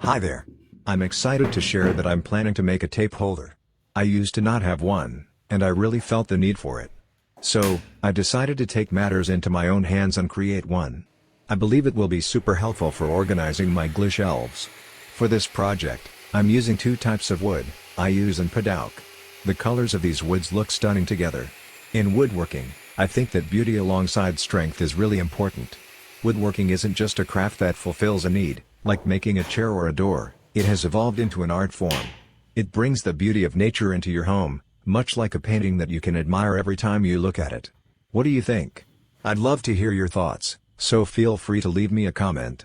Hi there. I'm excited to share that I'm planning to make a tape holder. I used to not have one, and I really felt the need for it. So, I decided to take matters into my own hands and create one. I believe it will be super helpful for organizing my glue shelves. For this project, I'm using two types of wood, yews and padauk. The colors of these woods look stunning together. In woodworking, I think that beauty alongside strength is really important. Woodworking isn't just a craft that fulfills a need, like making a chair or a door. It has evolved into an art form. It brings the beauty of nature into your home, much like a painting that you can admire every time you look at it. What do you think? I'd love to hear your thoughts, so feel free to leave me a comment.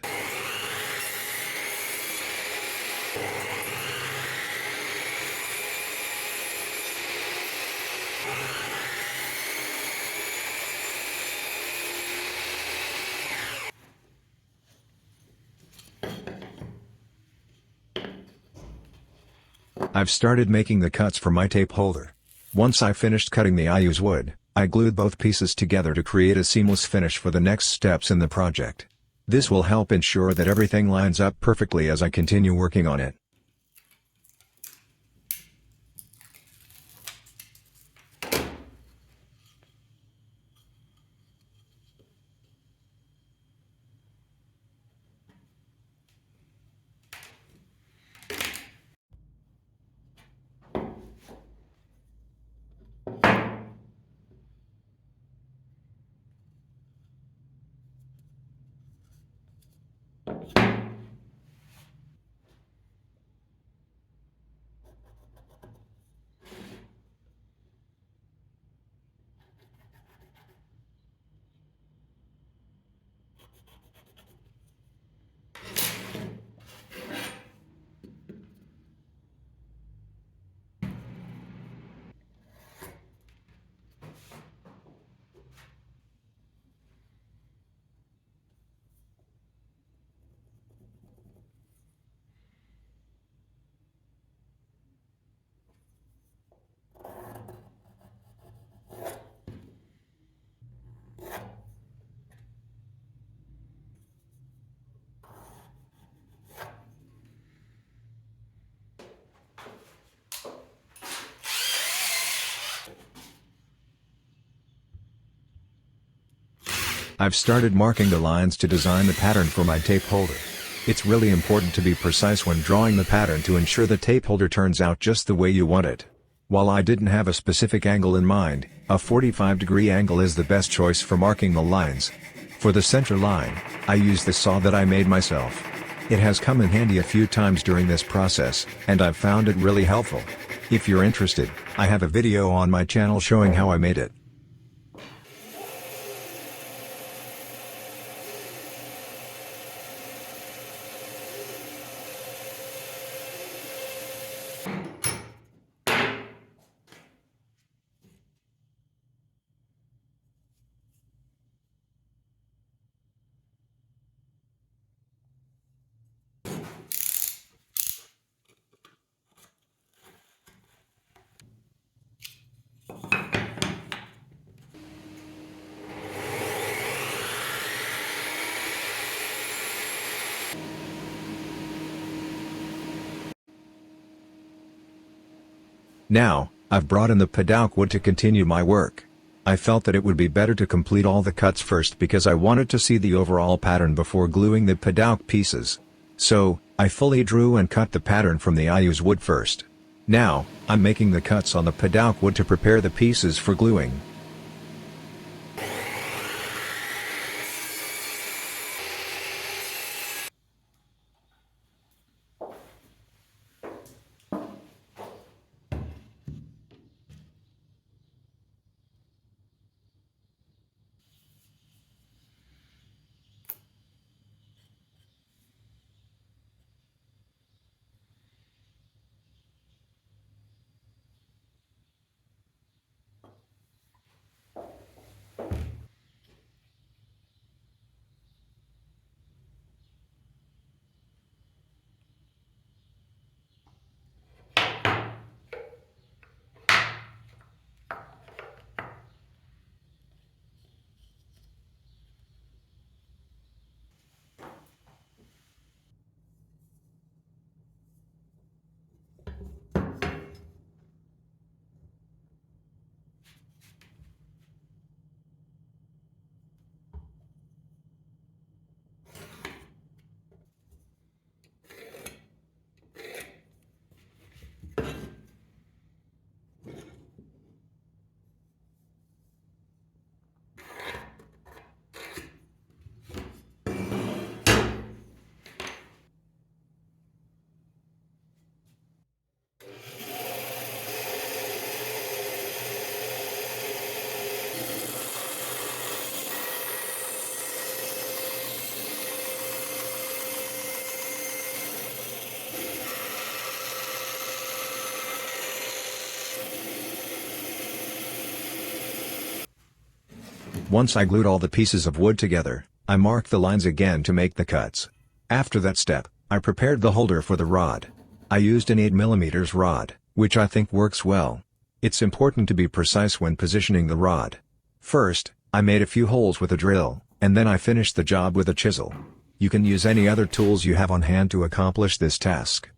I've started making the cuts for my tape holder. Once I finished cutting the yews wood, I glued both pieces together to create a seamless finish for the next steps in the project. This will help ensure that everything lines up perfectly as I continue working on it. I've started marking the lines to design the pattern for my tape holder. It's really important to be precise when drawing the pattern to ensure the tape holder turns out just the way you want it. While I didn't have a specific angle in mind, a 45-degree angle is the best choice for marking the lines. For the center line, I used the saw that I made myself. It has come in handy a few times during this process, and I've found it really helpful. If you're interested, I have a video on my channel showing how I made it. Now, I've brought in the padauk wood to continue my work. I felt that it would be better to complete all the cuts first because I wanted to see the overall pattern before gluing the padauk pieces. So, I fully drew and cut the pattern from the yews wood first. Now, I'm making the cuts on the padauk wood to prepare the pieces for gluing. Once I glued all the pieces of wood together, I marked the lines again to make the cuts. After that step, I prepared the holder for the rod. I used an 8mm rod, which I think works well. It's important to be precise when positioning the rod. First, I made a few holes with a drill, and then I finished the job with a chisel. You can use any other tools you have on hand to accomplish this task.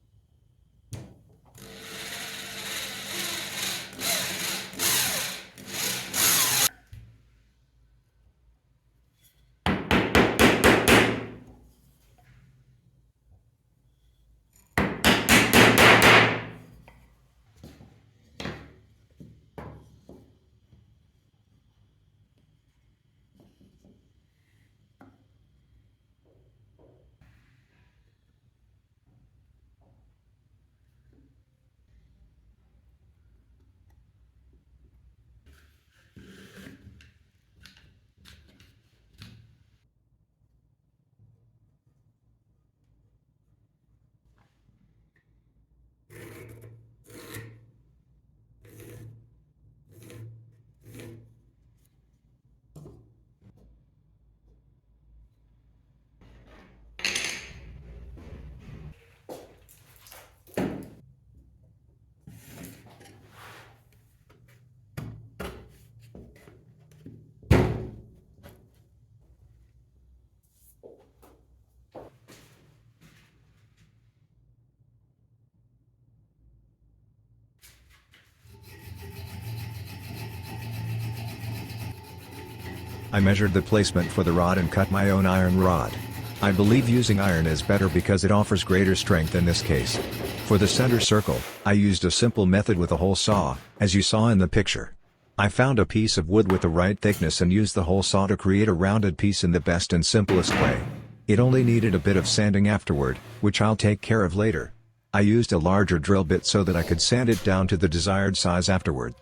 I measured the placement for the rod and cut my own iron rod. I believe using iron is better because it offers greater strength in this case. For the center circle, I used a simple method with a hole saw, as you saw in the picture. I found a piece of wood with the right thickness and used the hole saw to create a rounded piece in the best and simplest way. It only needed a bit of sanding afterward, which I'll take care of later. I used a larger drill bit so that I could sand it down to the desired size afterward.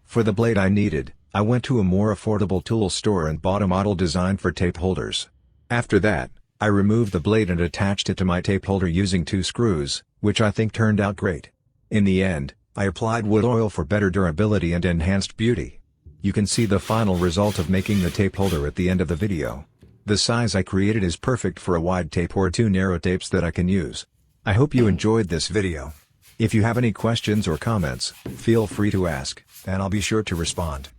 For the blade I needed, I went to a more affordable tool store and bought a model designed for tape holders. After that, I removed the blade and attached it to my tape holder using 2 screws, which I think turned out great. In the end, I applied wood oil for better durability and enhanced beauty. You can see the final result of making the tape holder at the end of the video. The size I created is perfect for a wide tape or 2 narrow tapes that I can use. I hope you enjoyed this video. If you have any questions or comments, feel free to ask, and I'll be sure to respond.